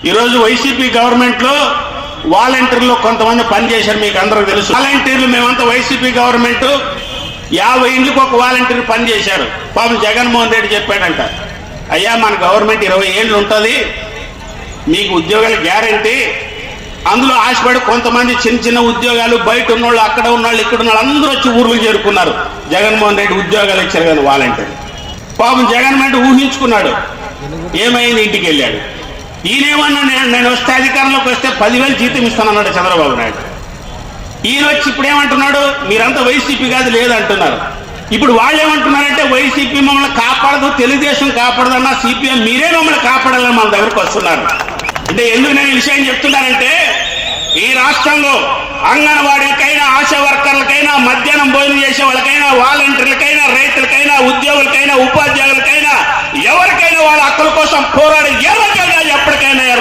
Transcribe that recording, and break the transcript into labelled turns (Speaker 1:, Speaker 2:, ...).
Speaker 1: ఈరోజు YCP government లో వాలంటీర్లు కొంతమంది పనిచేశారు, మీకు అందరూ తెలుసు. వాలంటీర్లు మేమంతా వైసీపీ గవర్నమెంట్ 50 ఇండ్లకు ఒక వాలంటీర్ పనిచేశారు. పాపం జగన్మోహన్ రెడ్డి చెప్పాడంట, అయ్యా మన గవర్నమెంట్ 20 ఏళ్ళు ఉంటుంది, మీకు ఉద్యోగాలు గ్యారంటీ. అందులో ఆశపడి కొంతమంది చిన్న చిన్న ఉద్యోగాలు బయట ఉన్నోళ్ళు, అక్కడ ఉన్నోళ్ళు, ఇక్కడ ఉన్నోళ్ళు అందరూ వచ్చి ఊర్లకు చేరుకున్నారు. జగన్మోహన్ రెడ్డి ఉద్యోగాలు ఇచ్చారు కానీ వాలంటీర్. పాపం జగన్మోహన్ ఊహించుకున్నాడు, ఏమైంది, ఇంటికి వెళ్ళాడు. ఈయనేమన్నా నేను వస్తే అధికారంలోకి వస్తే 10,000 జీతం ఇస్తానన్నాడు చంద్రబాబు నాయుడు. ఈయన వచ్చి ఇప్పుడు ఏమంటున్నాడు, మీరంతా వైసీపీ కాదు లేదంటున్నారు. ఇప్పుడు వాళ్ళు ఏమంటున్నారంటే వైసీపీ మమ్మల్ని కాపాడదు, తెలుగుదేశం కాపాడదన్నా సిపిఎం మీరే మమ్మల్ని కాపాడాలని మన దగ్గరకు వస్తున్నారు. అంటే ఎందుకు నేను ఈ విషయం చెప్తున్నానంటే, ఈ రాష్ట్రంలో అంగన్వాడీలకైనా, ఆశా వర్కర్లకైనా, మధ్యాహ్నం భోజనం చేసే వాళ్ళకైనా, వాలంటీర్లకైనా, రైతులకైనా, ఉద్యోగులకైనా, ఉపాధ్యాయులకైనా, ఎవరికైనా వాళ్ళ హక్కుల కోసం పోరాడే ఎవరికైనా ఎప్పటికైనా